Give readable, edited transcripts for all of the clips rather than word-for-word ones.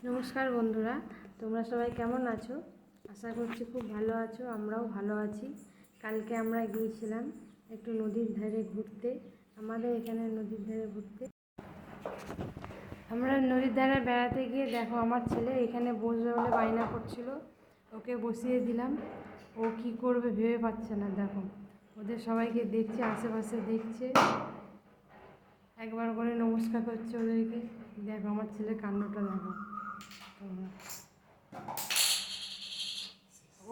নমস্কার বন্ধুরা, তোমরা সবাই কেমন আছো? আশা করছি খুব ভালো আছো। আমরাও ভালো আছি। কালকে আমরা গিয়েছিলাম একটু নদীর ধারে ঘুরতে। আমাদের এখানে নদীর ধারে ঘুরতে আমরা নদীর ধারে বেড়াতে গিয়ে দেখো আমার ছেলে এখানে বসবে বলে বায়না করছিল, ওকে বসিয়ে দিলাম। ও কি করবে ভেবে পাচ্ছে না। দেখো ওদের সবাইকে দেখছে, আশেপাশে দেখছে, একবার করে নমস্কার করছে ওদেরকে। দেখো আমার ছেলের কাণ্ডটা দেখো তোমরা।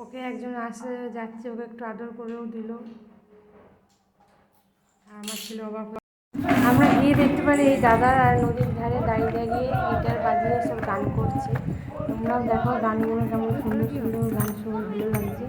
ওকে একজন আসে যাচ্ছে, ওকে একটু আদর করেও দিল। আমার ছেলে অবাক। আমরা গিয়ে দেখতে পারি এই দাদা আর নদীর ধারে দাঁড়িয়ে দাঁড়িয়ে গিটার বাজিয়ে সব গান করছে। তোমরাও দেখো গানগুলো কেমন সুন্দর সুন্দর গান, শুনে ভালো লাগছে।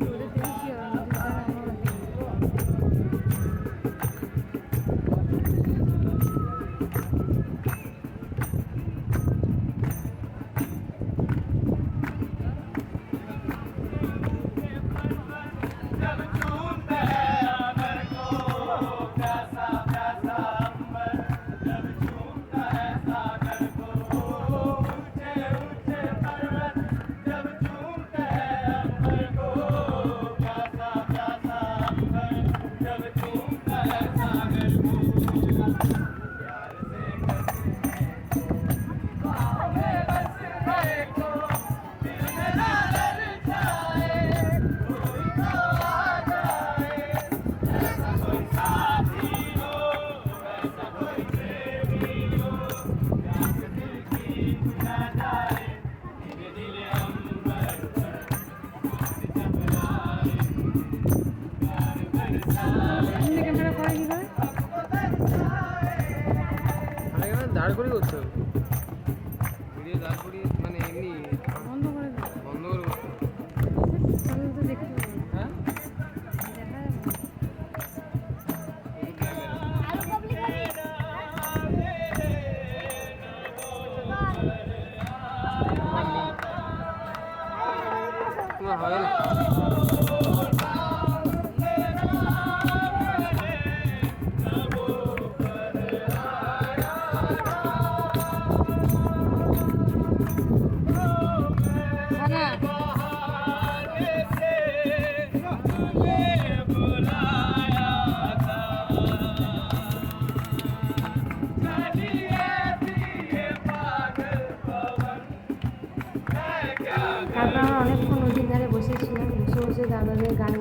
দাঁড় করে করতে হবে, ভিডিও দাঁড় করিয়ে মানে এমনি বন্ধ করে করতে হবে। হ্যাঁ তোমার হবে না। তারপর আমরা অনেকক্ষণ নদীর ধারে বসেছিলাম, বসে বসে দাদাদের গান